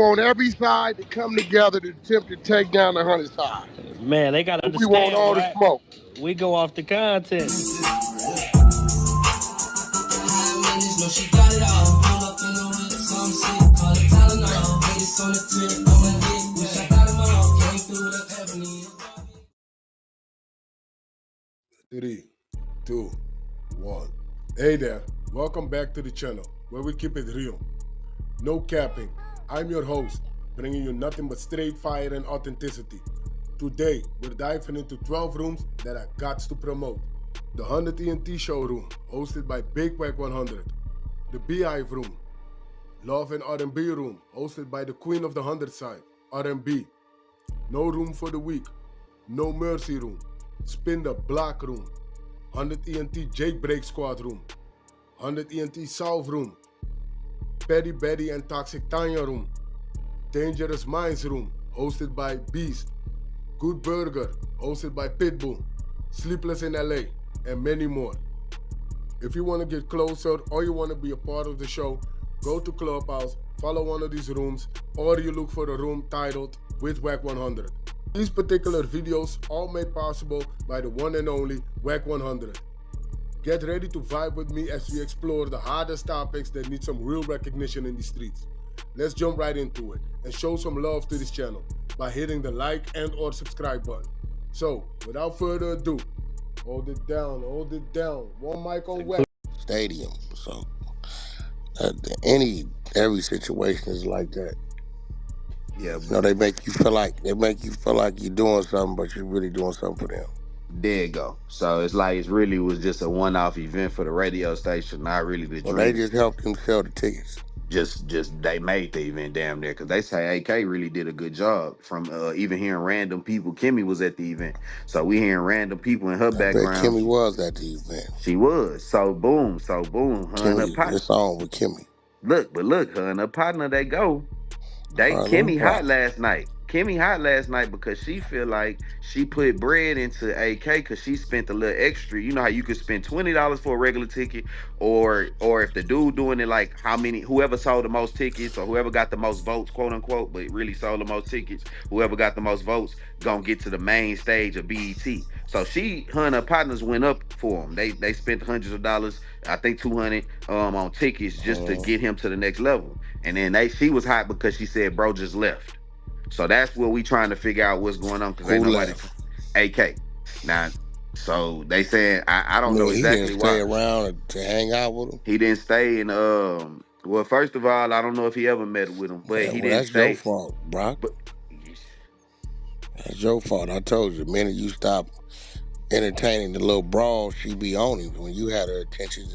want every side to come together to attempt to take down the 100 side. Man, they gotta We want understand, all the right? smoke. We go off the content. Three, two, one. Hey there, welcome back to the channel where we keep it real. No capping. I'm your host, bringing you nothing but straight fire and authenticity. Today, we're diving into 12 rooms that I got to promote. The 100 ENT showroom, hosted by Big Wack100. The Beehive room. Love and R&B room, hosted by the queen of the 100 side, R&B. No room for the weak. No mercy room. Spin the block room. 100 ENT Jailbreak Squad room. 100 ENT South room. Petty Betty and Toxic Tanya room. Dangerous Minds room, hosted by Beast. Good Burger, hosted by Pitbull. Sleepless in LA, and many more. If you want to get closer or you want to be a part of the show, go to Clubhouse, follow one of these rooms, or you look for a room titled with Wack100. These particular videos all made possible by the one and only Wack100. Get ready to vibe with me as we explore the hardest topics that need some real recognition in the streets. Let's jump right into it and show some love to this channel by hitting the like and or subscribe button. So, without further ado, hold it down. One mic on Wack. Stadium. So every situation is like that. Yeah, You know, they make you feel like you're doing something, but you're really doing something for them. there you go. So it's like it really was just a one-off event for the radio station, not really the So they dream. just helped them sell the tickets. Just they made the event damn near because they say AK really did a good job. From even hearing random people, Kimmy was at the event, so we hearing random people in her I bet background. Kimmy was at the event. She was so boom, her and her Kimmy, partner. it's on with Kimmy. Look, her and her partner, they go. Kimmy hot last night. Kimmy hot last night because she feel like she put bread into AK because she spent a little extra. You know how you could spend $20 for a regular ticket, or if the dude doing it like whoever sold the most tickets or whoever got the most votes, quote unquote, but really sold the most tickets, whoever got the most votes gonna get to the main stage of BET. So her and her partners went up for him. They spent hundreds of dollars, I think 200 on tickets just to get him to the next level. And then she was hot because she said bro just left. So that's what we trying to figure out what's going on because ain't nobody left? AK. Now, so they saying I don't know exactly he didn't why. stay around to hang out with him. He didn't stay in well, first of all, I don't know if he ever met with him, but he didn't that's stay. your fault, Brock. But that's your fault. I told you, the minute you stop entertaining the little brawl, she be on him. When you had her attention,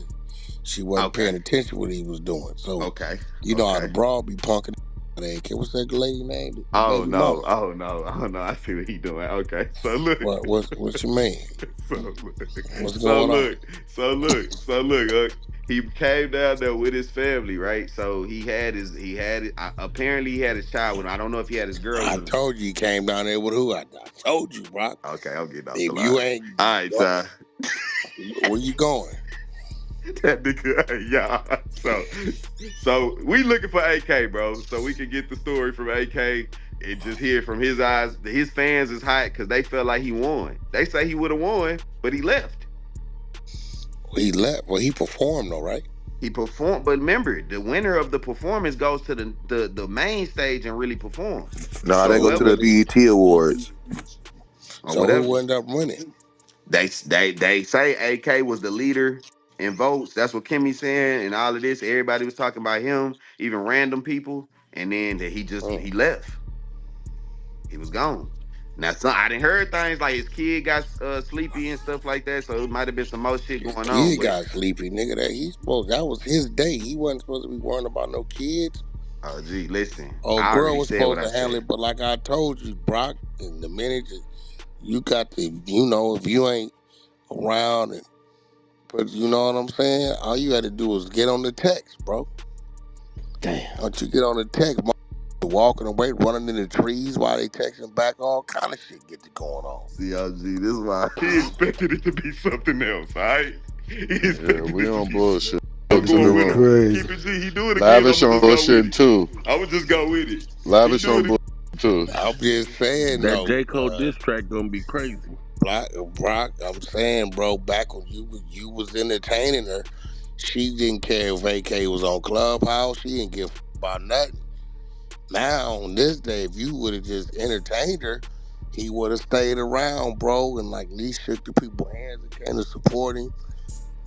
she wasn't paying attention to what he was doing. So you know how the brawl be punking. What's that lady name? Oh no. I see what he doing. Okay. So look. What you mean? What's going on? So look. He came down there with his family, right? So apparently he had his child with him. I don't know if he had his girl with him. I told you he came down there with who? I told you, Brock. Okay, I'm getting off if the line. You ain't. All right, so where you going? That nigga, yeah. So we looking for AK, bro, so we can get the story from AK and just hear from his eyes. His fans is hot because they felt like he won. They say he would have won, but he left. He left. Well, he performed though, right? He performed, but remember, the winner of the performance goes to the main stage and really performs. No, they go to the BET Awards. So who ended up winning? They say AK was the leader in votes. That's what Kimmy's saying, and all of this. Everybody was talking about him, even random people, and then he left. He was gone. Now, I didn't heard things like his kid got sleepy and stuff like that, so it might have been some more shit going on. He got sleepy, nigga. That was his day. He wasn't supposed to be worrying about no kids. Oh, gee, listen. Girl was supposed to handle it, but like I told you, Brock, in the minute you got to, if you ain't around and but you know what I'm saying? All you had to do was get on the text, bro. Damn. Don't you get on the text, walking away, running in the trees while they texting back, all kind of shit get to going on. See, this is why he expected it to be something else, all right? We on bullshit. Okay, going with him. crazy. Keep it G. He do it again. Lavish I'ma on just go with bullshit it. too. I'ma just go with it. He Lavish do on it. bullshit too. I'm just saying That though, J. Cole diss track gonna be crazy. Brock, I'm saying, bro, back when you was entertaining her, she didn't care if AK was on Clubhouse. She didn't give a about nothing. Now on this day, if you would have just entertained her, he would have stayed around, bro, and like at least shook the people's hands and came to support him.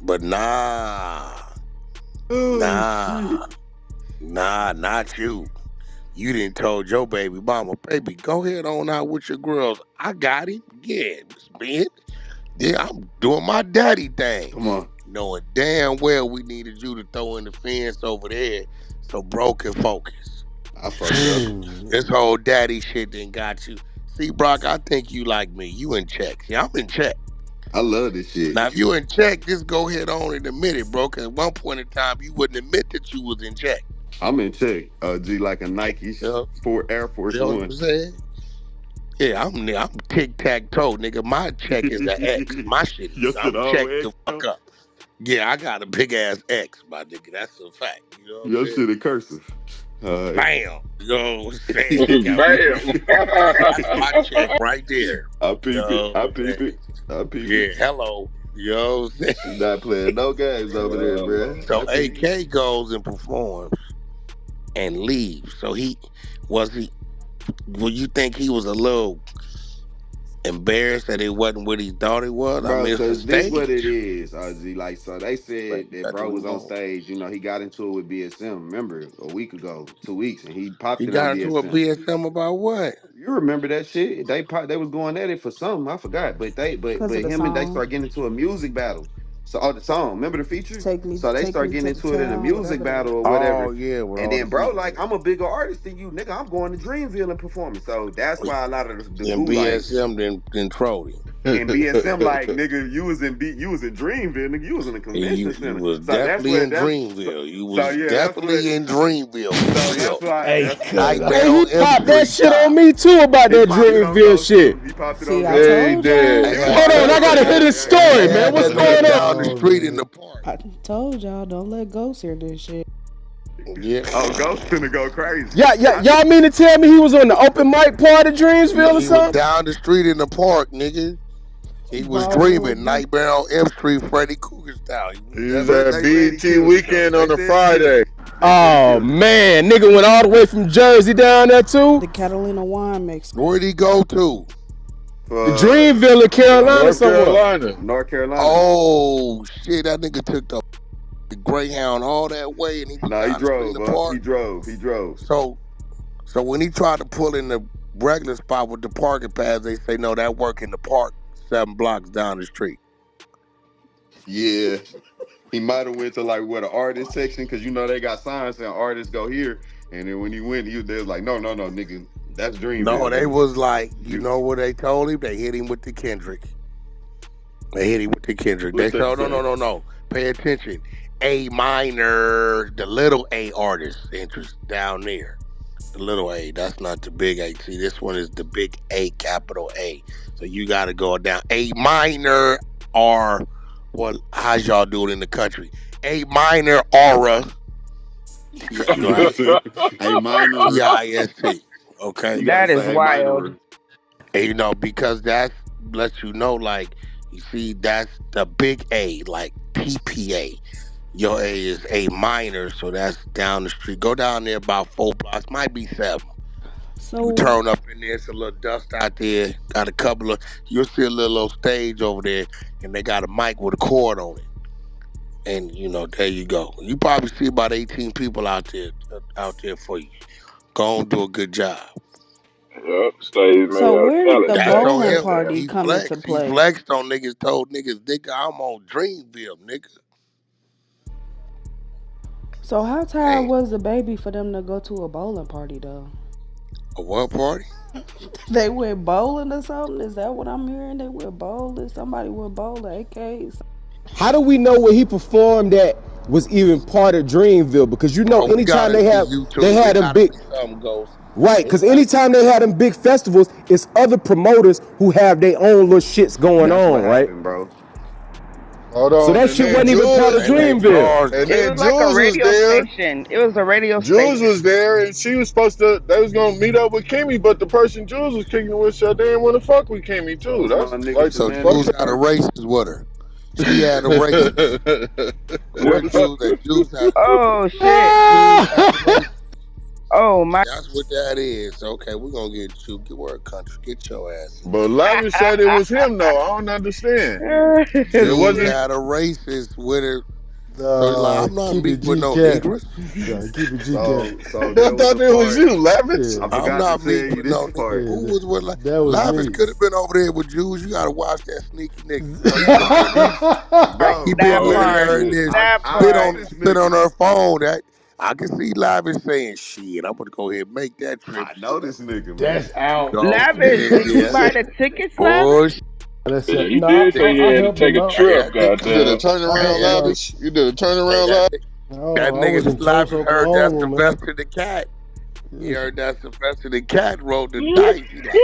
But Oh nah, shit. not you. You didn't told your baby mama, baby, go ahead on out with your girls. I got him. Yeah, man. Yeah, I'm doing my daddy thing. Come on. Knowing damn well we needed you to throw in the fence over there so bro can focus. I fucked up. This whole daddy shit done got you. See, Brock, I think you like me. You in check. See, I'm in check. I love this shit. Now, if you in check, just go ahead on and admit it, bro. Because at one point in time, you wouldn't admit that you was in check. I'm in check. G like a Nike for Air Force You know what One. I'm saying? Yeah, I'm tic-tac-toe, nigga. My check is an X. My shit is, Your shit I'm checked always. the fuck up. Yeah, I got a big-ass X, my nigga. That's a fact. You know what I'm Your saying? shit in cursive. Bam. You know what I'm saying? Bam. That's my check right there. I peep it. Yo, I peep it. I peep yeah, it. hello. You know what I'm saying? You not playing no games over there, bruh. So AK goes and performs and leaves. So will you think he was a little embarrassed that it wasn't what he thought it was? I Bro, mean, it's a cause this what it stage. is, G. Like, so they Like, said that that's bro what we was on want. stage. You know, he got into it with BSM. Remember, a week ago, 2 weeks, and he popped He it on got into a BSM. BSM about what? You remember that shit? They was going at it for something. I forgot, but Because of the him and they song. start getting into a music battle. So the song, remember the feature? Take me, So they take start me getting to the into it in a town, music whatever that battle or Oh whatever. yeah, with And all then the bro, people. like I'm a bigger artist than you, nigga. I'm going to Dreamville and performing. So that's why a lot of the And goo like BSM then trolled him. and BSM like nigga, you was in Dreamville, nigga. You was in a You convention you center. was So that's definitely what in that's Dreamville. You so was yeah, that's what. definitely in Dreamville for So real. that's why Hey, that's cuz. Nightmare Hey, he on M popped that Street shit on style. me too about he that popped it on Dreamville Ghost shit. too. He popped it on See, I Ghost. Yeah, he told did. Hey, y'all. hey, Hold hey, on, I gotta hear this and story, they man. had What's that going nigga on? down the Oh, street in man. the park. I told y'all, don't let Ghost hear this shit. Yeah, Oh, Ghost finna go crazy. Y'all mean to tell me he was on the open mic part of Dreamsville or he was something? down the street in the park, nigga. He was Balling dreaming with B. Nightmare on M Street, Freddy Krueger style. He was He was definitely But at they said he BET killed it though. weekend They on a said he killed Friday. it. They said he Oh killed it. man, nigga went all the way from Jersey down there too. The Catalina wine mix. Where'd he go to? The For Dreamville in Carolina North somewhere. Carolina. North Carolina. Oh shit, that nigga took the Greyhound all that way and he was No, he down the street in drove the up. park. He drove. He drove. So when he tried to pull in the regular spot with the parking pads, they say no, that work in the park 7 blocks down the street. Yeah. He might have went to like what the artist section because you know they got signs saying artists go here. And then when he went, they was like, no, nigga, that's No, Dreamville, they nigga. was like, you know what they told him? They hit him with the Kendrick. They What said, they oh, say? no. Pay attention. A minor, the little A artist interest down there. The little A, that's not the big A. See, this one is the big A, capital A. So you got to go down. A minor or, well, how's y'all doing in the country? A minor aura, right? A minor. T-I-S-T, okay? You got to That is say a wild. minor. And, because that lets you know, like, you see, that's the big A, like TPA. Your A is A minor, so that's down the street. Go down there about 4 blocks, might be 7. You So, turn up in there, it's a little dust out there. Got a couple of, you'll see a little stage over there, and they got a mic with a cord on it. And there you go. You probably see about 18 people out there for you. Go on, do a good job. Yep, stage made so out of where did the talent. That's God on bowling him. damn. party He come into flexed. He play? flexed on niggas. Told niggas, nigga, I'm on Dreamville, nigga. So how tired Hey, was the baby for them to go to a bowling party though? a what party? They went bowling or something? Is that what I'm hearing? They went bowling. Somebody went bowling. AK. How do we know where he performed at was even part of Dreamville? Because Oh, we anytime gotta they see have YouTube. It them gotta big be something, Ghost. right. It Because gotta be anytime they had them big festivals, it's other promoters who have their own little shits going That's on, what right? happened, bro. Hold So on, that and shit then wasn't even part of Jules, They lay Dreamville. bras and down. It then was like a Jules was radio there. station. It was a radio Jules station. was there, and she was supposed to. They was gonna meet up with Kimmy, but the person Jules was kicking it with said they didn't want to fuck with Kimmy too. Told my That's nigga like So some Savannah Jules fucking. was had a first. racist with her. She had a racist. What Jules that Oh shit. Jules had a racist. Oh my. That's what that is. Okay, we're gonna get you. Get word country. Get your ass in But here. Lavish said it was him though. I don't understand. It Jules wasn't. had a racist with her. So he's like, I'm not Keep it meeting with G no cat. Negroes. Nah, keep it G cat. So I there was thought a it was part. you, Lavish. Yeah, I I'm forgot to not tell meeting you with no this nigga. part. yeah, Who was with like that was Lavish me. could have been over there with Jews. You gotta watch that sneaky nigga. You know, he been in there. He Bro, been That letting part. her in shit. there That I know part. this spit on nigga. her phone. That I can see Lavish saying, shit, I'm gonna go ahead and make that trip. I know this nigga, man. That's out. Go Lavish, ahead, did you yeah. buy the tickets, Oh Lavish? shit. That's Yeah, it. he Nah, did say he I had to helped take him a out. Hey, trip, that nigga, You did a goddamn. I turnaround, helped him hey, out. Lavish. You did a hey, turnaround, that Lavish. nigga, that Oh, I was nigga in Tulsa, Lavish heard that Oklahoma, man. Sylvester the Cat. He Yes. heard that Sylvester the Cat rolled the dice. He like,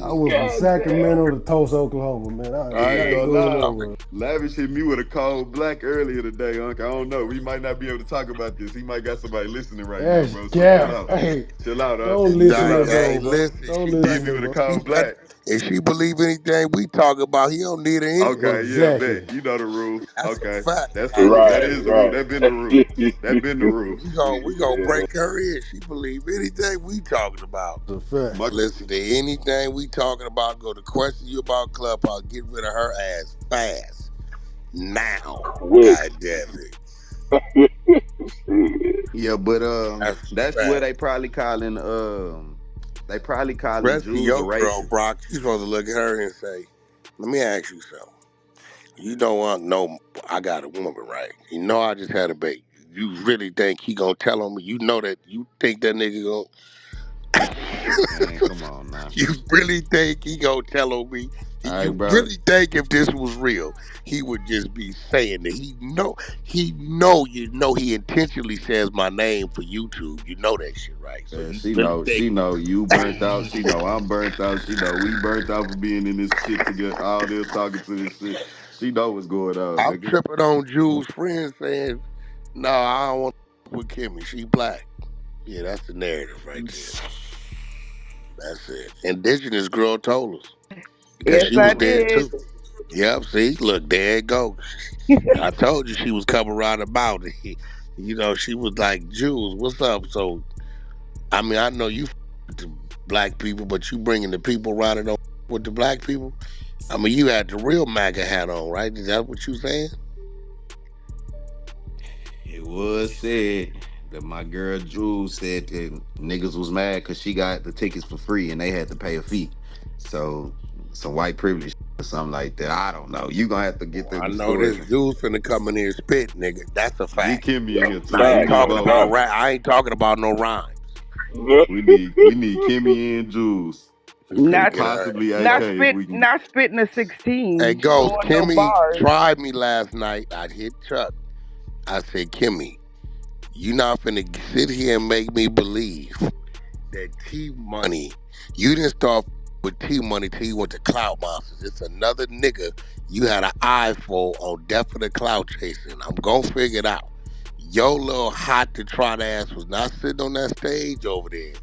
I shit. went from God damn. Sacramento to Tulsa, Oklahoma, man. I ain't Yeah, I ain't gonna going lie. talking. nowhere. Lavish hit me with a cold black earlier today, Unc. I don't know. We might not be able to talk about this. He might got somebody listening right now, That's bro. So chill cap. out. Hey, Chill out, Unc. don't Chill listen Nah, to out, Unc. hey, bro, bro. listen, Don't He hit listen me to with a bro. she cold better, black. if she believe anything we talk about, he don't need her anyway. Okay, yeah, Exactly. bet. You know the rules. That's a Okay. fact. That's the God rule. That damn Right, is it. the rule. right. That been the rule. That been the rule. We gonna Yeah. break her in. She believe anything we talking about. It's a fact. My Listen to anything we talking about. Go to question you about Clubhouse. Get rid of her ass fast now. Quick. God damn it. Shit. Yeah, but That's a that's where fact. they probably calling Especially Jews a your girl, racist. Brock. You supposed to look at her and say, "Let me ask you something. You don't want no. I got a woman, right? You know I just had a baby. You really think he gonna tell on me? You know that you think that nigga gonna Man, come on now. You really think he gonna tell on me? All right, You bro. really think if this was real, he would just be saying that he know he intentionally says my name for YouTube. You know that shit, right? So Yeah, you she really know, think she know you burnt out. She know I'm burnt out. She know we burnt out for being in this shit together, all there talking to this shit. She know what's going on, I'm nigga. tripping on Jules' friends saying, no, I don't want to with Kimmy. She black. Yeah, that's the narrative right there. That's it. Indigenous girl told us because Yes, she I was there did. too. Yep, see, look, there it goes. I told you she was coming around about it. You know, she was like, Jules, what's up? So, I mean, I know you with the black people, but you bringing the people around and don't with the black people. I mean, you had the real MAGA hat on, right? Is that what you saying? It was said that my girl Jules said that niggas was mad because she got the tickets for free and they had to pay a fee. So some white privilege or something like that. I don't know. You gonna have to get Well, them I the know story. this Jules finna come in here and spit, nigga. That's a Get fact. Kimmy in here too. I We ain't Facts. need talking both. about Facts. rap. I ain't talking about no rhymes. We need Kimmy and Jules. We finna Not get her. Possibly AK if we can. not spitting a Hey, 16. Ghost, Doing no Kimmy bars. tried me last night. I hit Chuck. I said, Kimmy, you not finna sit here and make me believe that T Money, you didn't start with T Money till you went to Cloud Monsters. It's another nigga you had an eye for on Death of the Cloud Chasing. I'm gonna figure it out. Your little hot to trot ass was not sitting on that stage over there,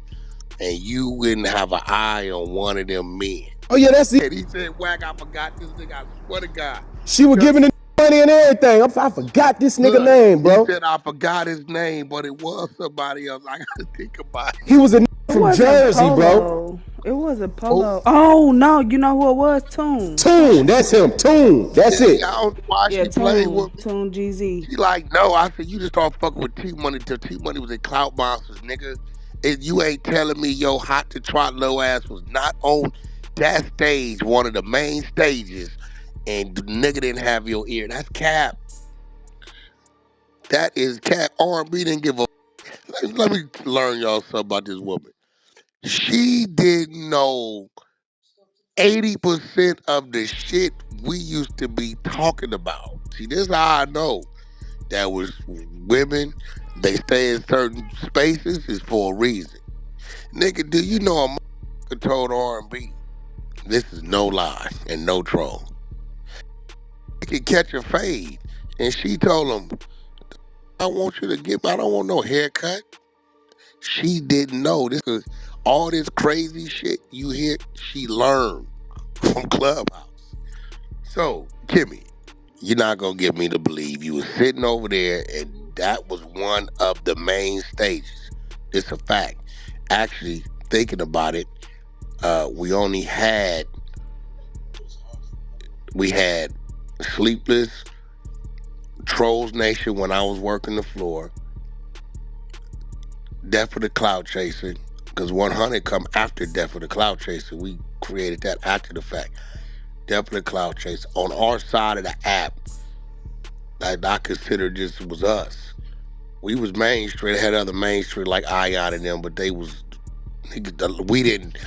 and you wouldn't have an eye on one of them men. Oh yeah, that's it. And he said, Wack, I forgot this nigga. I swear to God. She was Chuck, giving the money and everything. I forgot this nigga look, name, he bro. said, I forgot his name, but it was somebody else. I gotta think about He was a It from wasn't Jersey, bro. Polo. It wasn't it. Polo. Oh no, you know who it was? Tune. Tune, that's him. Tune, Yeah, that's it. I don't know why Yeah, she played Tune. with me. Tune GZ. She like, no. I said, you just start fucking with T Money till T Money was in Clout Monsters, nigga. And you ain't telling me your hot to trot low ass was not on that stage, one of the main stages, and the nigga didn't have your ear. That's cap. That is cap. R&B didn't give a. Let me learn y'all something about this woman. She didn't know 80% of the shit we used to be talking about. See, this is how I know that was women, they stay in certain spaces is for a reason. Nigga, do you know a motherfucker told R&B? This is no lie and no troll. could catch a fade. And she told him, I want you to I don't want no haircut. She didn't know this is all this crazy shit you hear. She learned from Clubhouse. So, Kimmy, you're not gonna get me to believe you was sitting over there and that was one of the main stages. It's a fact. Actually, thinking about it, we only had we had Sleepless, Trolls Nation when I was working the floor, Death of the Cloud Chaser, because 100 come after Death of the Cloud Chaser. We created that after the fact. Death of the Cloud Chaser. On our side of the app, that I consider just was us. We was mainstream, had other mainstream like Ion and them, but they was we didn't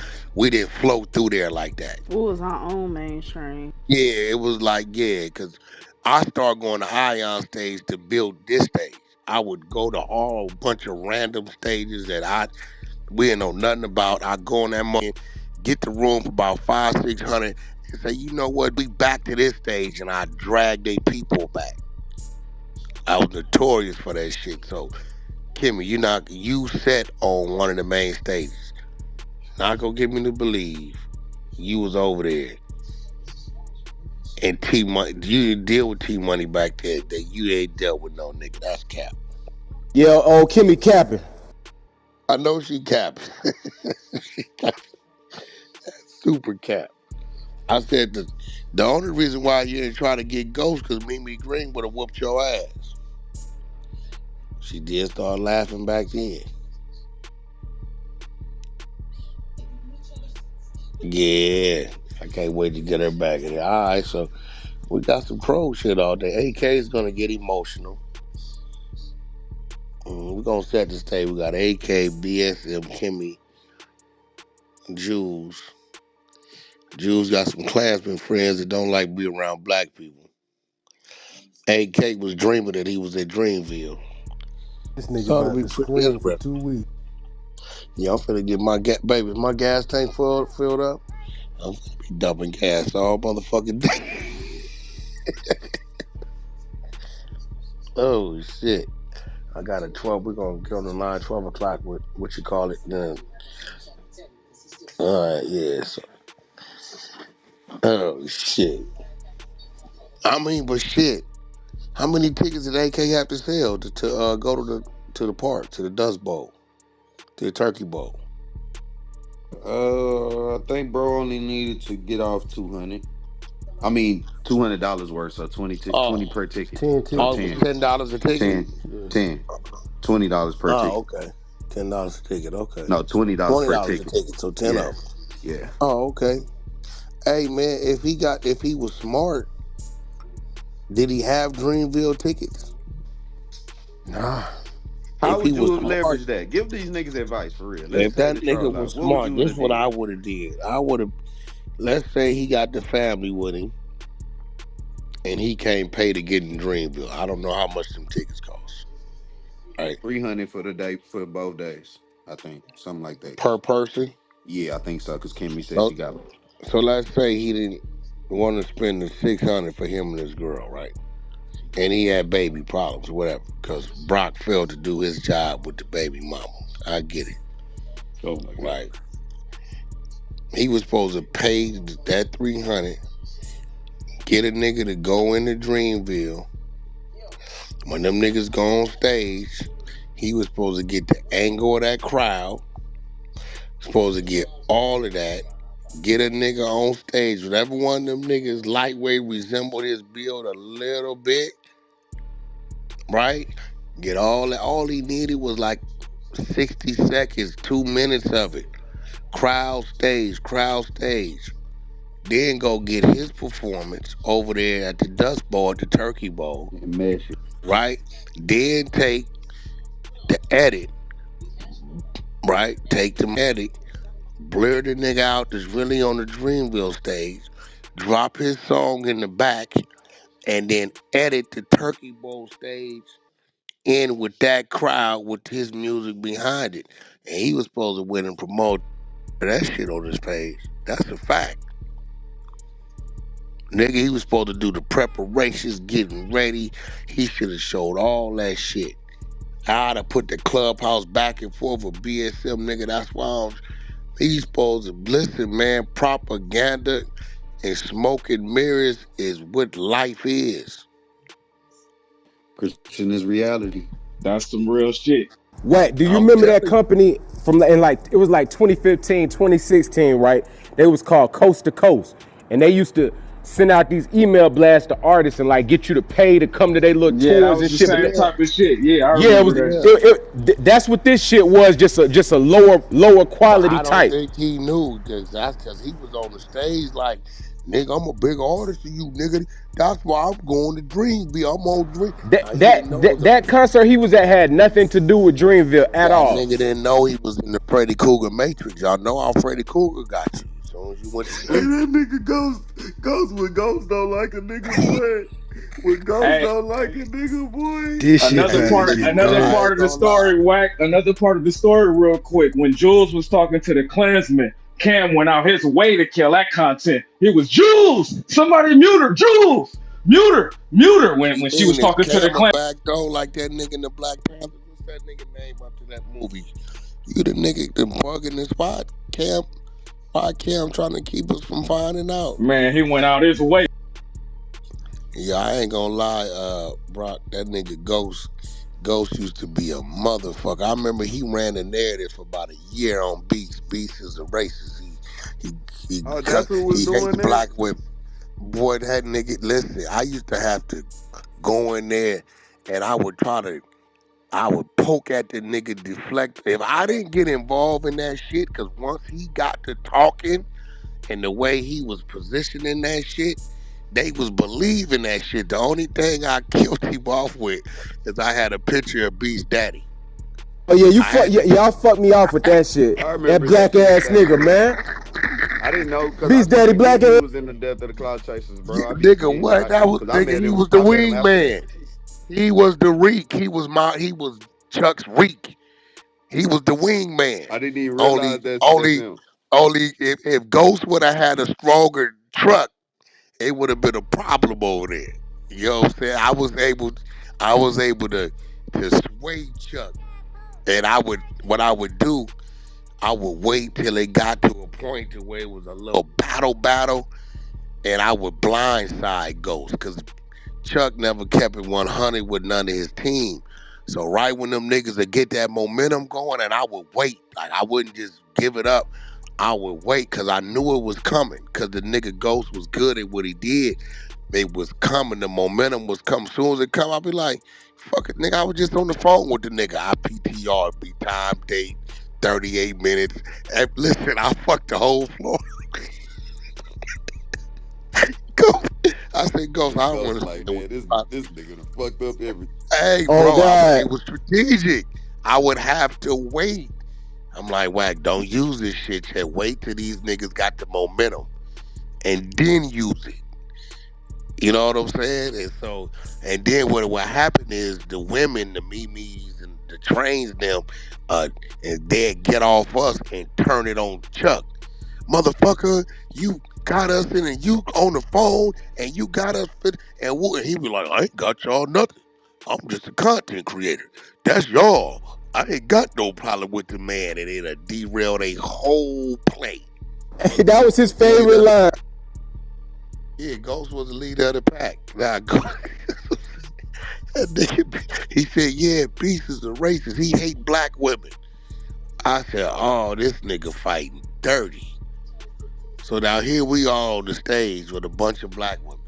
flow through there like that. It was our own mainstream. Yeah, it was like because I started going to Ion stage to build this stage. I would go to all bunch of random stages that we didn't know nothing about. I go on that money, get the room for about 500-600, and say, you know what, we back to this stage, and I drag they people back. I was notorious for that shit. So, Kimmy, you set on one of the main stages. Not gonna get me to believe you was over there and T Money. You didn't deal with T Money back there. That you ain't dealt with no nigga. That's cap. Yeah, old Kimmy capping. I know she cap. She super cap. I said the only reason why you didn't try to get Ghost because Mimi Green would have whooped your ass. She did start laughing back then. Yeah, I can't wait to get her back in there. All right, so we got some crow shit all day. AK is gonna get emotional. We're gonna set the stage. We got AK, BSM, Kimmy, Jules. Jules got some classmen friends that don't like being around black people. AK was dreaming that he was at Dreamville. This nigga So it'll about be to pretty scream for interesting. 2 weeks. Yeah, I'm finna get my baby. Is my gas tank filled up? I'm finna be dumping gas all motherfucking day. Oh shit! I got a 12. We're gonna get on the line 12 o'clock with what you call it. Then, all right, yeah. So, oh shit! I mean, but shit. How many tickets did AK have to sell to go to the park, to the Dust Bowl, to the Turkey Bowl? I think bro only needed to get off 200. I mean $200 worth, so 20 Oh, per It's ticket. 10 So oh, it tickets. was 10, $10 a ticket. 10, Yeah. 10, $20 per Oh, ticket. okay, $10 a ticket. Okay, No, $20 per $20 a ticket. ticket. So 10 Yeah, of them. yeah. Oh, okay. Hey man, if he was smart, did he have Dreamville tickets? Nah. How If he would was you have smart, leveraged that? Give these niggas advice for real. Let's if take that the nigga troll was out. What would smart, you this is have what did? I would have did. I would have. Let's say he got the family with him, and he can't pay to get in Dreamville. I don't know how much them tickets cost. Right, 300 for the day for both days. I think something like that. per person. Yeah, I think so. Cause Kimmy said So she got so let's say he didn't want to spend the 600 for him and his girl, right? And he had baby problems, whatever, because Brock failed to do his job with the baby mama. I get it, okay. right? He was supposed to pay that 300, get a nigga to go into Dreamville. When them niggas go on stage, he was supposed to get the angle of that crowd, supposed to get all of that, get a nigga on stage. Whatever one of them niggas lightweight resembled his build a little bit, right? Get all that. All he needed was like 60 seconds, 2 minutes of it. Crowd stage, crowd stage. Then go get his performance over there at the Dust Bowl, at the Turkey Bowl, And mesh it. right? Then take the edit, right? Take the edit, blur the nigga out that's really on the Dreamville stage, drop his song in the back, and then edit the Turkey Bowl stage in with that crowd with his music behind it. And he was supposed to win and promote that shit on his page. That's a fact. Nigga, he was supposed to do the preparations, getting ready. He should have showed all that shit. I'd have put the clubhouse back and forth with BSM, nigga. That's why he's supposed to listen, man. Propaganda and smoking mirrors is what life is. Christian is reality. That's some real shit. What do you I'm remember that telling you. company from in like it was like 2015, 2016, right? They was called Coast to Coast, and they used to send out these email blasts to artists and like get you to pay to come to their little Yeah, that tours was and the shit. But same type of shit. Yeah, I yeah, it remember was. that Yeah. shit. That's what this shit was. Just a lower But quality I don't type. think he knew that's because he was on the stage like, nigga, I'm a big artist to you, nigga. That's why I'm going to Dreamville. I'm on Dream. That Now he that didn't know it that, was that concert he was at had nothing to do with Dreamville at that all. nigga didn't know he was in the Freddy Cougar Matrix. Y'all know how Freddy Cougar got you. As soon as you went to Hey, Dream. that nigga Ghost when Ghost don't like a nigga, boy. When Ghost Hey, don't like a nigga, boy. This shit another Hey, finna part, get another I good. part ain't of the gonna lie. story, Wack. Another part of the story, real quick. When Jules was talking to the Klansman, Cam went out his way to kill that content. It was Jules. Somebody mute her. Jules, mute her. You When she was seen this talking to the camera Klan. back though, like that nigga in the Black Panthers. What's that nigga name after that movie? You the nigga the bug in the spot, Cam. Why Cam trying to keep us from finding out? Man, he went out his way. Yeah, I ain't gonna lie, Brock. That nigga Ghost used to be a motherfucker. I remember he ran the narrative for about a year on Beast. Beast is a racist. He he Oh, that's who was he hates doing that? black women. Boy, that nigga. Listen, I used to have to go in there, and I would poke at the nigga, deflect. If I didn't get involved in that shit, because once he got to talking and the way he was positioning that shit, they was believing that shit. The only thing I killed him off with is I had a picture of Beast Daddy. Oh yeah, I had the y'all fucked me off with that shit. I That remember that black Beast ass Daddy nigga, shit. man. I didn't know because I Beast didn't Daddy forget black he ass. was in the Death of the Cloud Chasers, yeah, bro. I be nigga. seeing What? I That was because nigga. He was the I met him after that. wingman. He was the reek. He was Chuck's reek. He was the wingman. I didn't even realize Only, that's only, him. only if Ghost would have had a stronger truck, it would have been a problem over there. You know what I'm saying? I was able to sway Chuck, and what I would do, I would wait till it got to a point to where it was a little battle, and I would blindside Ghost because Chuck never kept it 100 with none of his team. So right when them niggas would get that momentum going, and I would wait, like I wouldn't just give it up. I would wait because I knew it was coming. Because the nigga Ghost was good at what he did. It was coming. The momentum was coming. As soon as it come, I'd be like, "Fuck it, nigga." I was just on the phone with the nigga. I PTR, be time, date, 38 minutes. And listen, I fucked the whole floor. Ghost. I said, Ghost, I don't Ghost want to like, say what man, you about. this nigga done fucked up everything. Hey, Oh bro, it God. was strategic. I would have to wait. I'm like, Wack, don't use this shit yet. Wait till these niggas got the momentum and then use it. You know what I'm saying? And so, and then what happened is the women, the Mimis and the trains, them, uh, and they get off us and turn it on Chuck. Motherfucker, you got us in and you on the phone and you got us fit, and he was like, I ain't got y'all nothing. I'm just a content creator. That's y'all. I ain't got no problem with the man, and it'll derail a whole play. That was his favorite Leader, line. yeah, Ghost was the leader of the pack. Nah, that nigga, he said, yeah, Beast is a racist. He hate black women. I said, oh, this nigga fighting dirty. So now here we are on the stage with a bunch of black women.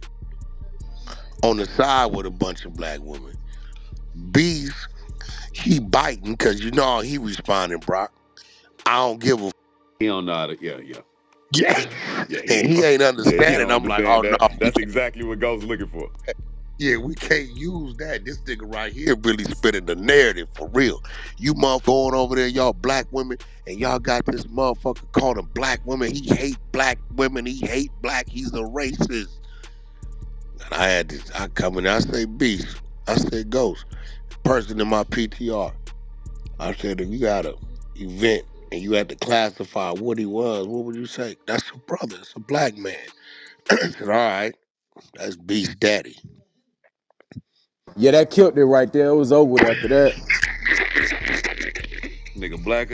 On the side with a bunch of black women. Beast, he biting because you know how he responding, Brock. I don't give a He don't know how to, yeah. yeah. Yeah, And he ain't he understanding. don't I'm like, oh understand that. no, That's exactly what Ghost looking for. yeah, we can't use that. This nigga right here really spitting the narrative for real. You motherfucker going over there, y'all black women, and y'all got this motherfucker called him black women. He hate black women. He hate black. He's a racist. And I come in, I say Beast. I said Ghost. Person in my PTR. I said, if you got a event and you had to classify what he was, what would you say? That's a brother. It's a black man. I said, all right. That's Beast Daddy. Yeah, that killed it right there. It was over with after that. Nigga black.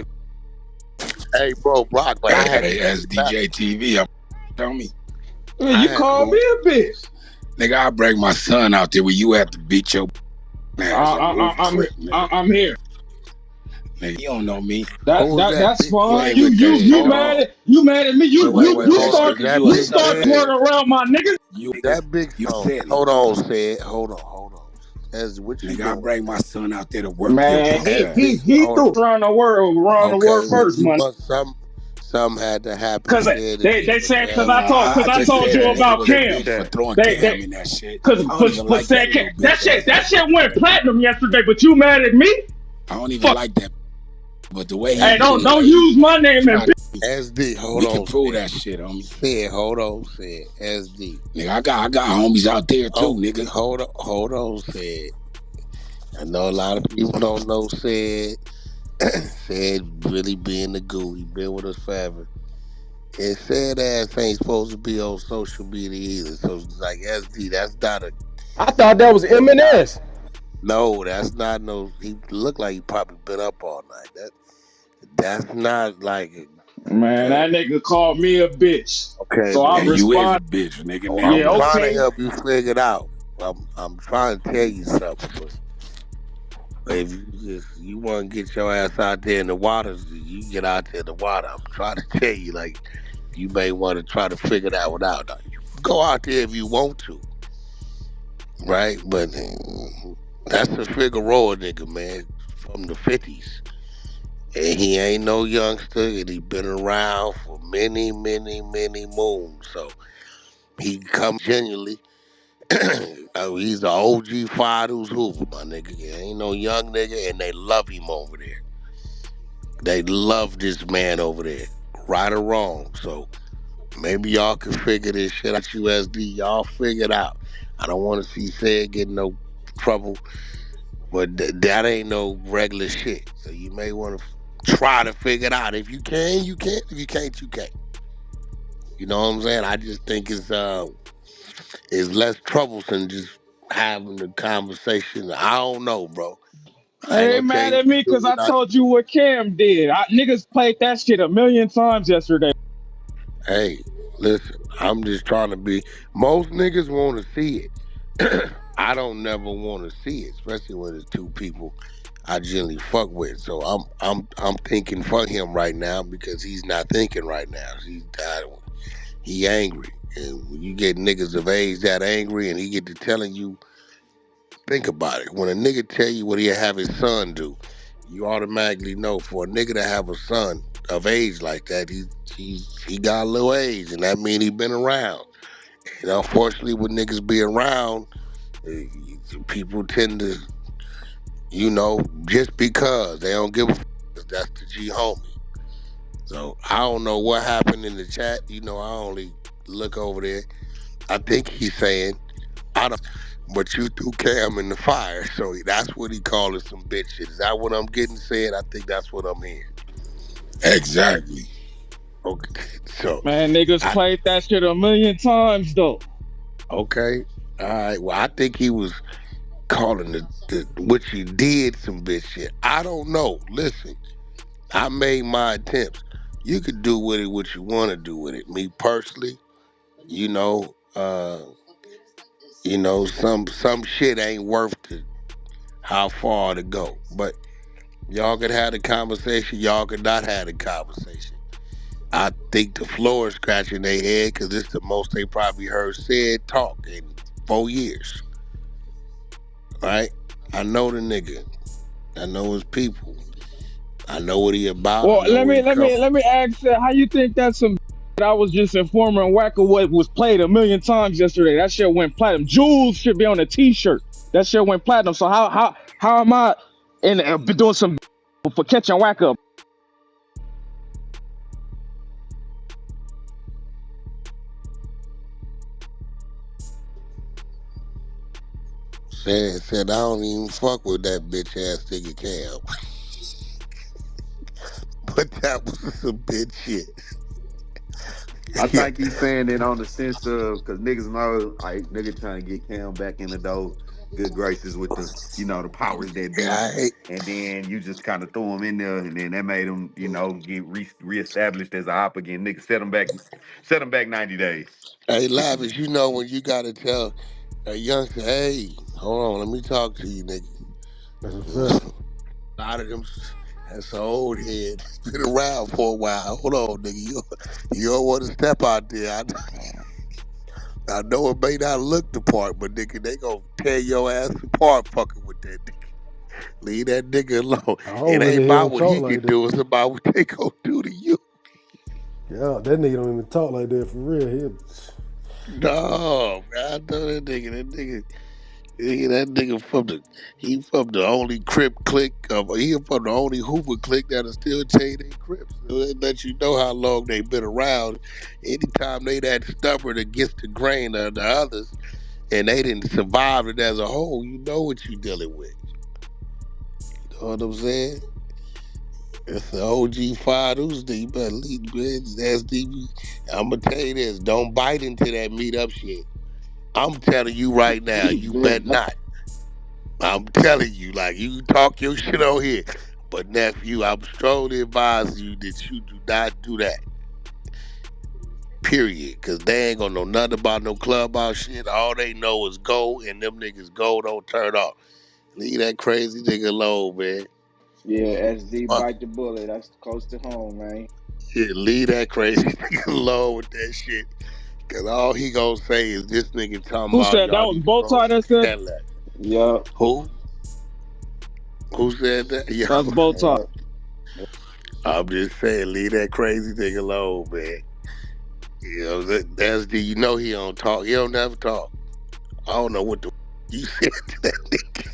Hey, bro, Brock, but I had to Hey, take it back. SDJ TV, tell me. Yeah, I you had called me a bitch. Nigga, I bring my son out there where you have to beat your ass up real quick, nigga. I'm here. Nigga, you don't know me. Who was that? That's You fine. ain't with that You shit, Hold huh? mad on. at me? Wait, You Hold on. start Is cause that you a you Big start stud. Sad? running around my niggas. Is that Big You Song? said it. Hold on, Sad. Hold on. As what you Nigga, I doing, bring my man? son out there to work your Man, punk SD, ass. he hold threw on. around the Okay, word well, first, you man. want some had to happen, Cause said to they get the said I cause I just told said you a nigga about was a Cam. bitch for Chat. throwing They Cam in that shit. cause I don't even like that said little bitch ass that nigga. shit went platinum yesterday, but you mad at me? I don't even Fuck. like that. But the way he Hey, SD. don't he use my name and try to, SD, hold we can on, prove said. that shit on me. Said, hold on, said. SD. Nigga, I got homies out there too, Oh, nigga. hold on, said. I know a lot of people don't know said. Said really being the goo. He been with us forever. And said ass ain't supposed to be on social media either. So it's like SD, that's not a I thought that was that's not M&S. no, that's not no he looked like he probably been up all night. That's not like man, uh, that nigga called me a bitch. okay, So I And man. you is a respond. bitch, nigga. Oh, Now I'm Yeah, what? trying to okay. help you figure it out. I'm trying to tell you something, but if you want to get your ass out there in the waters, you get out there in the water. I'm trying to tell you, like, you may want to try to figure that one out. Now, you can go out there if you want to, right? But that's a Figueroa nigga, man, from the '50s, and he ain't no youngster, and he been around for many, many, many moons. So he come genuinely. Oh, he's the OG five who's Hoover, my nigga. He ain't no young nigga, and they love him over there. They love this man over there, right or wrong. So maybe y'all can figure this shit out. USD, y'all figure it out. I don't want to see Said get no trouble, but that ain't no regular shit. So you may want to try to figure it out. If you can, you can. If you can't, you can't. You know what I'm saying? I just think it's less troublesome just having the conversation. I don't know, bro. I ain't Hey, gonna tell mad you at what to me do. because I told you what Cam did. Niggas played that shit a million times yesterday. Hey, listen, I'm just trying to be. Most niggas want to see it. I don't never want to see it, especially when it's two people I generally fuck with. So I'm thinking fuck him right now because he's not thinking right now. He angry, and when you get niggas of age that angry, and he get to telling you, think about it. When a nigga tell you what he have his son do, you automatically know for a nigga to have a son of age like that, he got a little age, and that mean he been around. And unfortunately, when niggas be around, people tend to, just because they don't give a fuck, that's the G homie. So I don't know what happened in the chat. I only look over there. I think he's saying, I don't, but you threw Cam in the fire. So that's what he calling some bitch shit. Is that what I'm getting said? I think that's what I'm hearing. Exactly. Okay. So, Man, niggas I, played that shit a million times though. okay. All right. Well, I think he was calling which he did some bitch shit. I don't know. Listen, I made my attempts. You could do with it what you want to do with it. Me personally, you know, uh, some shit ain't worth how far to go. But y'all could have the conversation. Y'all could not have the conversation. I think the floor is scratching their head because it's the most they probably heard said talk in 4 years. Right? I know the nigga. I know his people. I know what he about. I Well, know where he come let me ask how you think that's some I was just informing Wack100 what was played a million times yesterday. That shit went platinum. Jules should be on a t-shirt. That shit went platinum. So how am I in doing some for catching Wack100? from. Said I don't even fuck with that bitch ass nigga Cam. But that was some bitch shit. I think he's saying it on the sense of because niggas know, like nigga trying to get Cam back in the door, good graces with the the powers that be, I, and then you just kind of throw him in there, and then that made him get reestablished as a op again. Nigga set him back 90 days. hey, Lavish, you know when you gotta tell a youngster, hey, hold on, let me talk to you, nigga. That's a 'Cause fact. a lot of them, that's an old head. Been around for a while. Hold on, nigga. You don't want to step out there. I know it may not look the part, but nigga, they gonna tear your ass apart fucking with that nigga. Leave that nigga alone. I It don't ain't really hear him about what talk he like can that. do, it's about what they gonna do to you. Yeah, that nigga don't even talk like that for real. No, man, I know that nigga. That nigga from the only Crip clique he from the only Hoover clique that'll still tell you they Crips. So that let you know how long they been around. Anytime they that stubborn against the grain of the others, and they didn't survive it as a whole, you know what you dealing with. You know what I'm saying? It's the OG fathers. You better lead, man. I'm gonna tell you this: don't bite into that meet up shit. I'm telling you right now, you bet not. I'm telling you, like you talk your shit on here, but nephew, I'm strongly advising you that you do not do that. Period, cause they ain't gonna know nothing about no clubhouse shit. All they know is go, and them niggas go don't turn off. Leave that crazy nigga alone, man. Yeah, SD Fuck bite the bullet. That's close to home, man. yeah, leave that crazy nigga alone with that shit. Cause all he gonna say is this nigga talking Who about said that y'all was need to roll Bowtie some that said? Cadillac. Yup. Who? Who said that? Yo, That's Bowtie. Yep. I'm just saying, leave that crazy nigga alone, man. You know, that's the you know he don't talk. He don't never talk. I don't know what the you said to that nigga.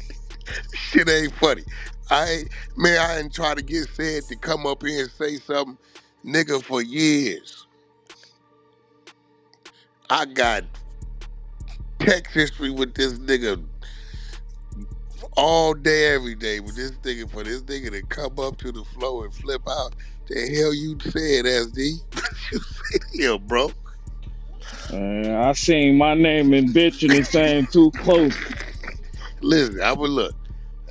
Shit ain't funny. I ain't try to get said to come up here and say something, nigga, for years. I got text history with this nigga all day, every day with this nigga for this nigga to come up to the floor and flip out. The hell you said, SD? You said him, bro. I seen my name and bitch and the same too close. Listen, I would look.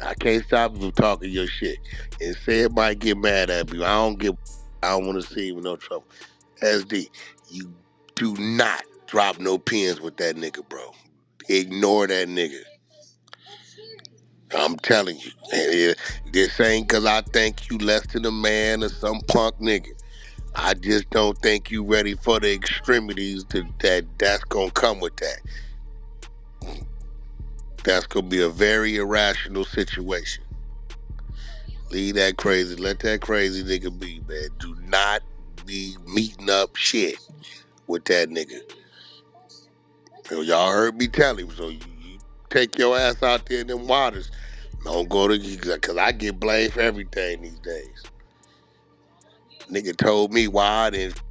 I can't stop you from talking your shit. And say it might get mad at me. I don't want to see you in no trouble. SD, you do not drop no pins with that nigga, bro. Ignore that nigga. I'm telling you. And this ain't cause I think you less than a man or some punk nigga. I just don't think you ready for the extremities that's gonna come with that. That's gonna be a very irrational situation. Leave that crazy. Let that crazy nigga be, man. Do not be meeting up shit with that nigga. Y'all heard me tell him, so you take your ass out there in them waters. Don't go to, cause I get blamed for everything these days. Nigga told me why I didn't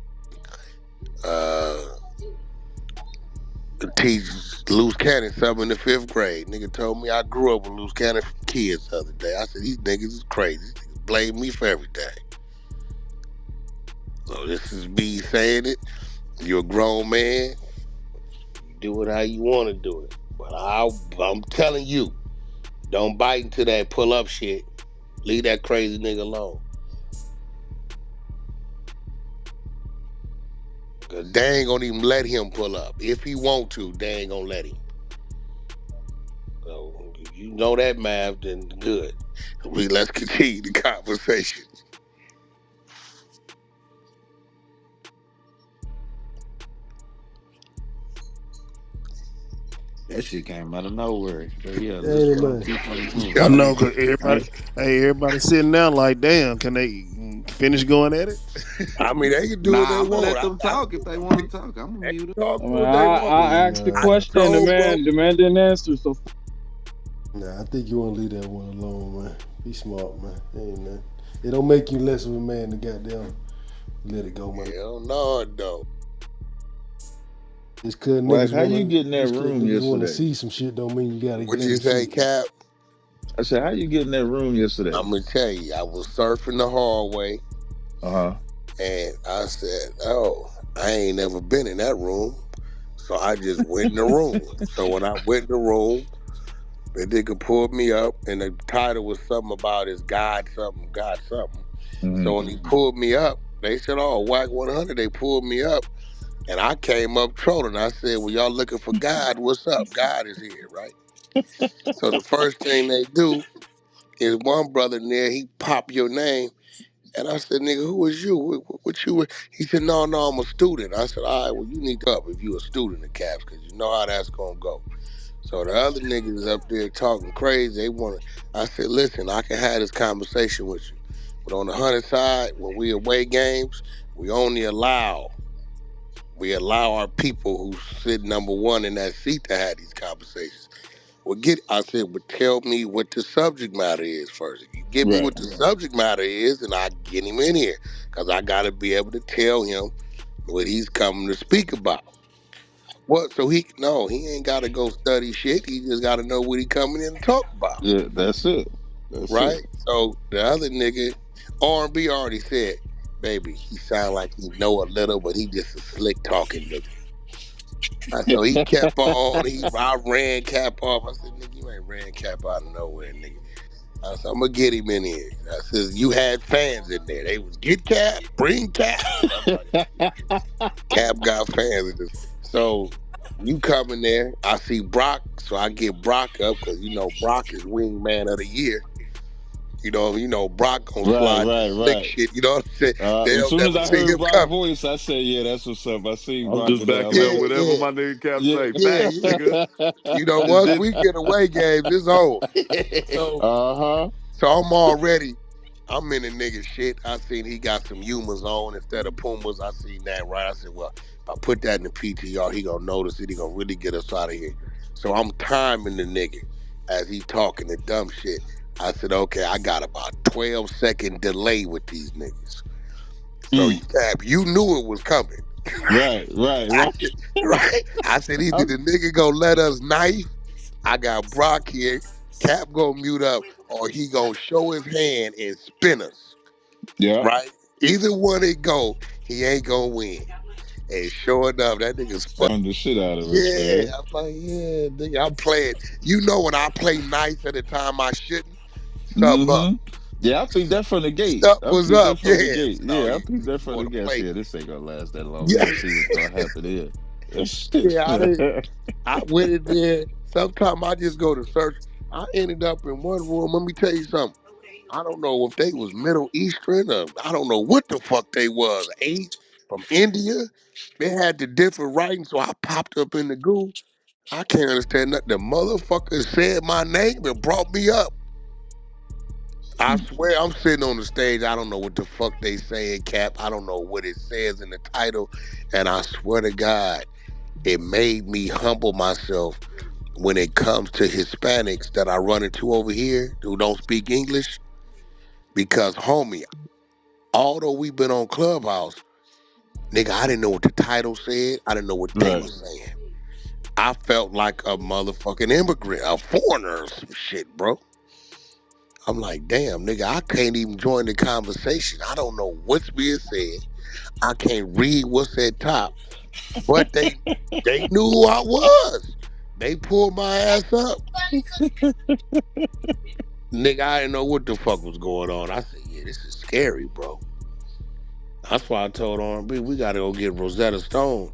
uh, teach loose cannon something in the 5th grade. Nigga told me I grew up with loose cannon kids the other day. I said, these niggas is crazy. These niggas blame me for everything. So this is me saying it. You're a grown man. You do it how you want to do it. But I'm telling you, don't bite into that pull up shit. Leave that crazy nigga alone. Cause they ain't gonna even let him pull up. If he want to, they ain't gonna let him. So if you know that math, then good. Let's continue the conversation. That shit came out of nowhere. But yeah, Ain't let's it nothing? keep on moving. I Yeah. know, cause everybody sitting down like, damn, can they finish going at it? I mean, they can do what they Nah, I'm gonna want. let them talk if they want to talk. I'm gonna They mute it. talk, I do mean, what they want. I asked the I Nah, question, told bro. the man didn't answer. So nah. I think you want to leave that one alone, man. Be smart, man. Ain't nothing. It don't make you less of a man to goddamn let it go, man. Hell no, it don't. Just cause Wack, niggas how you wanna, get in that just cause room niggas wanna yesterday? see some shit, don't mean you gotta What let you them see say, it. Cap? I said, how you get in that room yesterday? I'm gonna tell you, I was surfing the hallway, Uh huh. and I said, "Oh." I ain't never been in that room. So I just went in the room. So when I went in the room, the nigga pulled me up, and the title was something about his God something, God something. Mm-hmm. So when he pulled me up, they said, "Oh, Wack100." They pulled me up, and I came up trolling. I said, "Well, y'all looking for God? What's up? God is here, right?" So the first thing they do is one brother in there, he pop your name. And I said, "Nigga, who is you? What you?" He said, "No, I'm a student." I said, "All right, well, you need to up if you a student of Caps, because you know how that's gonna go." So the other niggas up there talking crazy. They want to. I said, "Listen, I can have this conversation with you, but on the 100 side, when we away games, we only allow our people who sit number one in that seat to have these conversations." Well, I said, "But tell me what the subject matter is first. If you give me Right. what the subject matter is, then I get him in here, because I got to be able to tell him what he's coming to speak about." What? So he ain't got to go study shit. He just got to know what he coming in to talk about, Yeah, that's it. That's it. right? So the other nigga, R&B already said, "Baby, he sound like he know a little, but he just a slick talking nigga." So he kept on. I ran Cap off. I said, "Nigga, you ain't ran Cap out of nowhere, nigga." I said, "I'm gonna get him in here." I said, "You had fans in there. They was get Cap, bring Cap." I'm like, Cap got fans in this. So you come in there, I see Brock, so I get Brock up, because you know Brock is wingman of the year. Brock gonna Right, slide the right, slick right. shit. You know what I'm saying? As They'll soon as never I see heard him Brock's coming. voice, I said, "Yeah, that's what's up." I seen I'm Brock just in there. I backing was up Yeah, like, whatever yeah, my nigga Cap "Yeah." say. yeah, Facts, yeah. nigga. And Once then we get away games, it's over. So Uh-huh. So I'm in the nigga shit. I seen he got some Humas on instead of Pumas. I seen that, right? I said, well, if I put that in the PTR, he gonna notice it. He gonna really get us out of here. So I'm timing the nigga as he talking the dumb shit. I said, okay, I got about 12-second delay with these niggas. So Mm. you knew it was coming. Right, right, I right. said, right? I said, either I'm- the nigga gonna let us knife. I got Brock here. Cap gonna mute up, or he gonna show his hand and spin us. yeah. Right? Either one it go, he ain't gonna win. And sure enough, that nigga spun. Fun the shit out of us, Yeah, man. I'm like, yeah, nigga, I'm playing. You know, when I play nice at the time I shouldn't, something up. Mm-hmm. Yeah, I peeped that from the gate. Stuff I was peeped that up. from the Yeah. gate. No, Yeah, I you peeped that from the want to gate. I play. said, "This ain't gonna last that long. We're Yeah. gonna see what's gonna happen here." Yeah, I went in there. Sometimes I just go to search. I ended up in one room. Let me tell you something. I don't know if they was Middle Eastern, or I don't know what the fuck they was. From India. They had the different writing, so I popped up in the goo. I can't understand that. The motherfucker said my name and brought me up. I swear I'm sitting on the stage. I don't know what the fuck they saying, Cap. I don't know what it says in the title. And I swear to God, it made me humble myself when it comes to Hispanics that I run into over here who don't speak English. Because, homie, although we've been on Clubhouse, nigga, I didn't know what the title said. I didn't know what they were Right. saying. I felt like a motherfucking immigrant, a foreigner or some shit, bro. I'm like, damn, nigga, I can't even join the conversation. I don't know what's being said. I can't read what's at top. But they knew who I was. They pulled my ass up. Nigga, I didn't know what the fuck was going on. I said, yeah, this is scary, bro. That's why I told R&B, we gotta go get Rosetta Stone.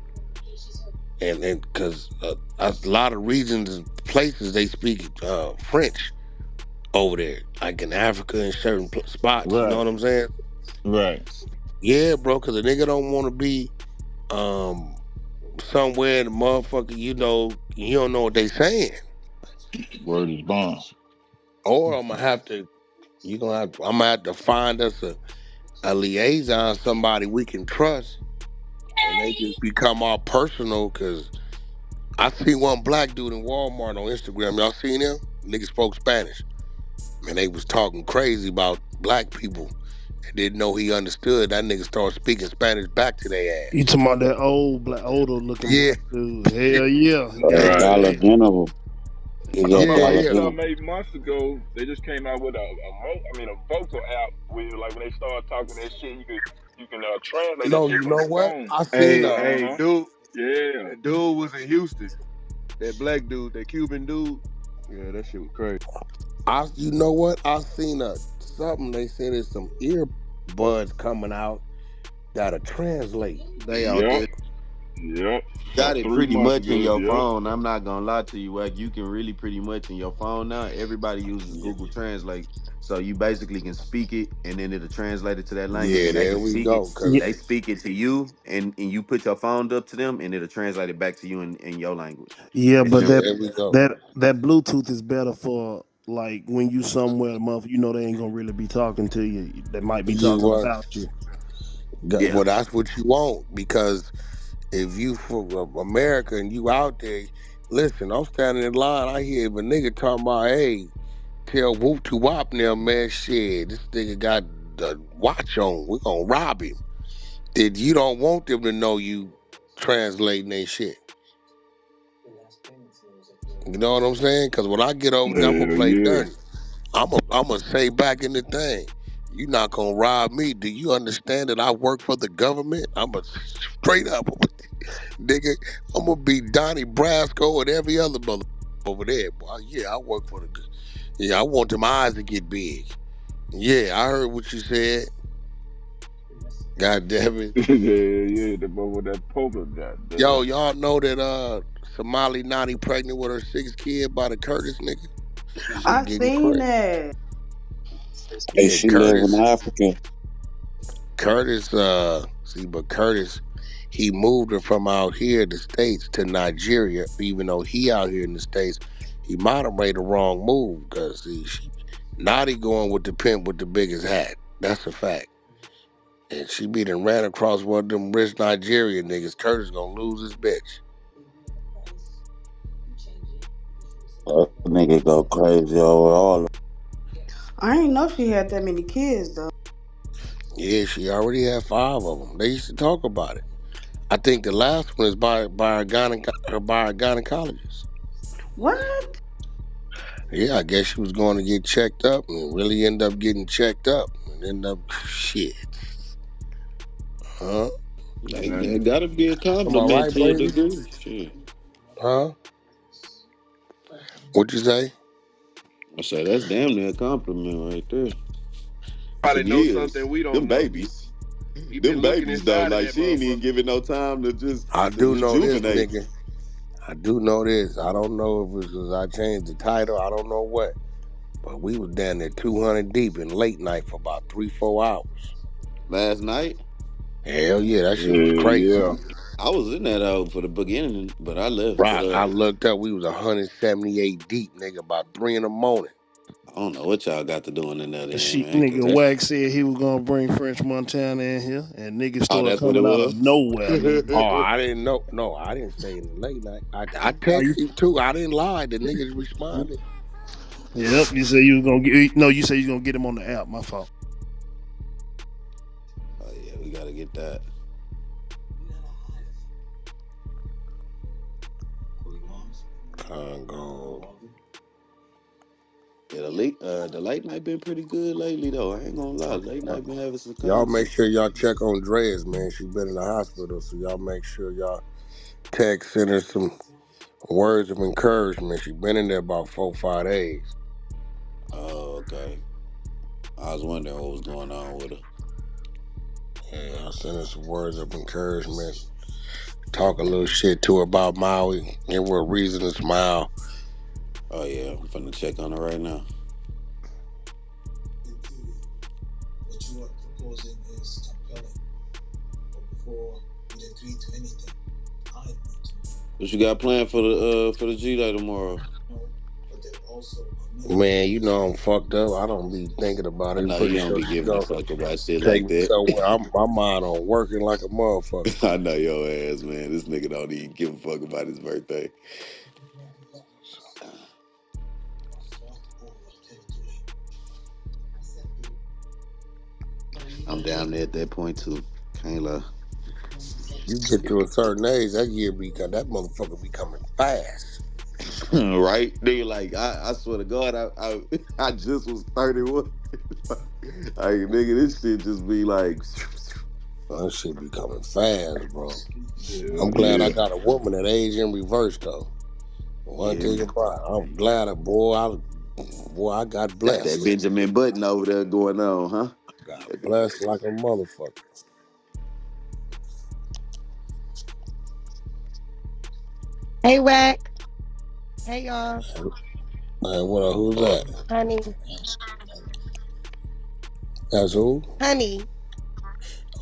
And because a lot of regions and places, they speak French over there, like in Africa in certain spots. You know Right. what I'm saying? Right. Yeah, bro. Because a nigga don't want to be um somewhere in the motherfucker. You don't know what they saying. Word is bond. Or I'm gonna have to. I'm gonna have to find us a liaison, somebody we can trust, and they just become all personal. Because I see one black dude in Walmart on Instagram. Y'all seen him? Nigga spoke Spanish. Man, they was talking crazy about black people and didn't know he understood. That nigga started speaking Spanish back to their You ass. talking about that older looking Yeah. black dude? Hell yeah, Dollar goddamn. General. You got About Yeah, like dollar yeah. bill. 7, 8 months ago, they just came out with a photo app where like when they start talking that shit, you can translate that No, shit you from know your what? phone. I seen Hey, hey, dude, Yeah. that dude was in Houston. That black dude, that Cuban dude. Yeah, that shit was crazy. you know what? I seen something. They said there's some earbuds coming out that'll translate. They out Yep. there. Yep. Got About it three pretty months much in ago. your Yep. phone. I'm not gonna lie to you, Wack. You can really pretty much in your phone now. Everybody uses Yeah, Google Translate, so you basically can speak it, and then it'll translate it to that language, yeah, and they there can we speak it. go. Yeah, Cause They speak it to you, and you put your phone up to them, and it'll translate it back to you in your language. yeah, It's but yeah, just there we go. that Bluetooth is better for like when you somewhere, mother. You know they ain't gonna really be talking to you. They might be You talking want, about you. yeah. well, that's what you want because if you from America and you out there, listen, I'm standing in line. I hear if a nigga talking about, hey, tell Whoop to Wop now, man, shit, this nigga got the watch on. We're gonna rob him. That you don't want them to know you translating their shit. You know what I'm saying? Because when I get over there, I'm gonna Hell play yeah. dirty. I'm gonna say back in the thing. You not gonna rob me. Do you understand that I work for the government? I'm a straight up nigga. I'm gonna be Donnie Brasco and every other mother over there. Boy, yeah, I work for the. Yeah, I want them eyes to get big. Yeah, I heard what you said. God damn it. Yeah, yeah. The one with that polka dot. Yo, y'all know that Somali Nani pregnant with her sixth kid by the Curtis nigga? She I getting seen crazy. that. Hey, Yeah, she live in Africa. But Curtis, he moved her from out here in the States to Nigeria, even though he out here in the States, he might have made a wrong move, because Naughty going with the pimp with the biggest hat. That's a fact. And she be done ran across one of them rich Nigerian niggas. Curtis gonna lose his bitch. That nigga go crazy over all. I didn't know she had that many kids though. Yeah, she already had 5 of them. They used to talk about it. I think the last one is by a gynecologist. What? Yeah, I guess she was going to get checked up and really end up getting checked up and end up shit. Huh? Like that gotta be a Am I compliment right, to your baby? degree. Shit. Huh? What you say? I say that's damn near a compliment right there. Probably It know is. something we Them don't know. babies. He Them been looking babies though, inside of like that she ain't even motherfucker. giving no time to just I to do know this, rejuvenate. nigga. I do know this. I don't know if it's because I changed the title. I don't know what. But we was down there 200 deep in late night for about 3, 4 hours. Last night, Hell yeah, that shit was Yeah, crazy. yeah. I was in that out for the beginning, but I left. But Right, I looked up. We was 178 deep, nigga, about 3 in the morning. I don't know what y'all got to doing in there, then, She man. Cause nigga that's Wack said he was gonna bring French Montana in here, and niggas Oh, started that's what it coming out of was. nowhere, nigga. Oh, I didn't know. No, I didn't say in the late night. I Are you? texted him too. I didn't lie. The niggas responded. Yep. You said you was gonna get. No, you said you was gonna get him on the app. My fault. oh yeah, we gotta get that. Congo. Yeah, the late night been pretty good lately though. I ain't gonna lie, late night been having some Y'all make content. sure y'all check on Dreas, man. She been in the hospital, so y'all make sure y'all text, send her some words of encouragement. She been in there about 4, 5 days. Oh, okay. I was wondering what was going on with her. Yeah, I sent her some words of encouragement. Talk a little shit to her about Maui. Give her a reason to smile. Oh yeah, I'm finna check on her right now. What you got planned for the G Day tomorrow? Man, you know I'm fucked up. I don't be thinking about I it. know Pretty you don't sure be she giving a gonna fuck about shit take like me that. somewhere. My mind on working like a motherfucker. I know your ass, man. This nigga don't even give a fuck about his birthday. I'm down there at that point too. Can't lie. You get to a certain age, that motherfucker be coming fast. Right? They like, I swear to God, I just was 31. Like, nigga, this shit just be like, That shit be coming fast, bro. Yeah, I'm glad I yeah. got a woman that age in reverse though. One yeah, thing man. about it, I'm glad I got Got that blessed. Benjamin Button over there going on, huh? Got blessed like a motherfucker. Hey, Wack. Hey, y'all. Hey, who's that? Honey. That's who? Honey.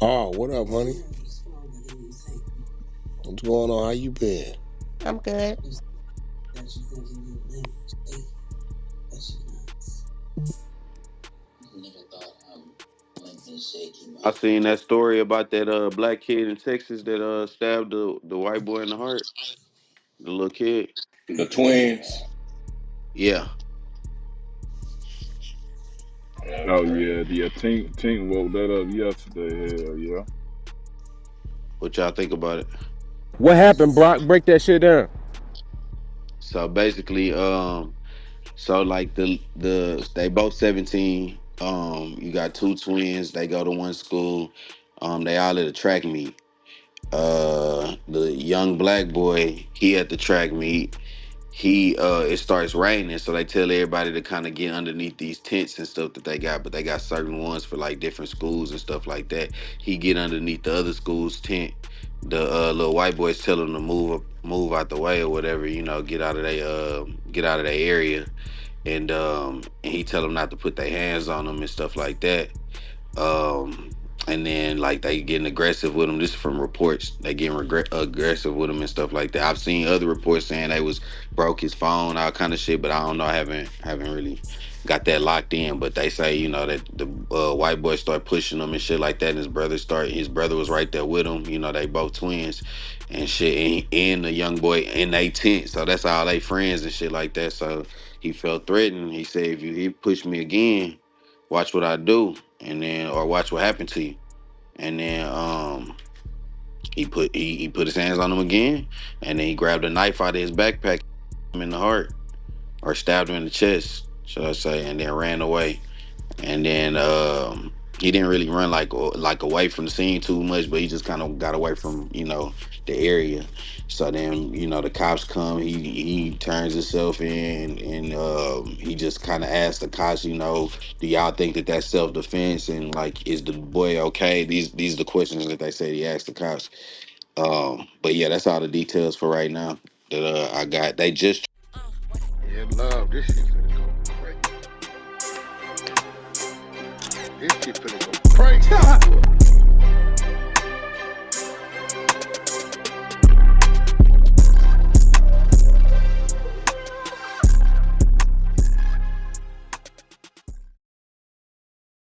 Oh, what up, honey? What's going on? How you been? I'm good. I seen that story about that black kid in Texas that stabbed the white boy in the heart, the little kid. The twins. Yeah. That's oh crazy. Yeah, the Tink woke that up yesterday. Hell yeah. What y'all think about it? What happened, Brock? Break that shit down. So basically, so like they both 17. You got two twins. They go to one school. They all at a track meet. The young black boy, he at the track meet. It starts raining, so they tell everybody to kind of get underneath these tents and stuff that they got, but they got certain ones for like different schools and stuff like that. He get underneath the other school's tent. The little white boys tell him to move out the way or whatever, get out of their area, and he tell them not to put their hands on them and stuff like that. Um, and then like they getting aggressive with him. This is from reports. They getting aggressive with him and stuff like that. I've seen other reports saying they was broke his phone, all kind of shit. But I don't know. I haven't really got that locked in. But they say that the white boy start pushing him and shit like that. And his brother was right there with him. They both twins and shit. And the young boy in they tent. So that's all they friends and shit like that. So he felt threatened. He said, if he push me again, watch what I do, and then or watch what happened to you. And then he put his hands on him again, and then he grabbed a knife out of his backpack, him in the heart, or stabbed him in the chest, should I say, and then ran away. And then he didn't really run like away from the scene too much, but he just kind of got away from the area. So then the cops come. He turns himself in, and he just kind of asks the cops, do y'all think that that's self defense, and like is the boy okay? These are the questions that they say he asked the cops. But yeah, that's all the details for right now that I got. They just Yeah, love. This shit finna go crazy. This shit finna go crazy.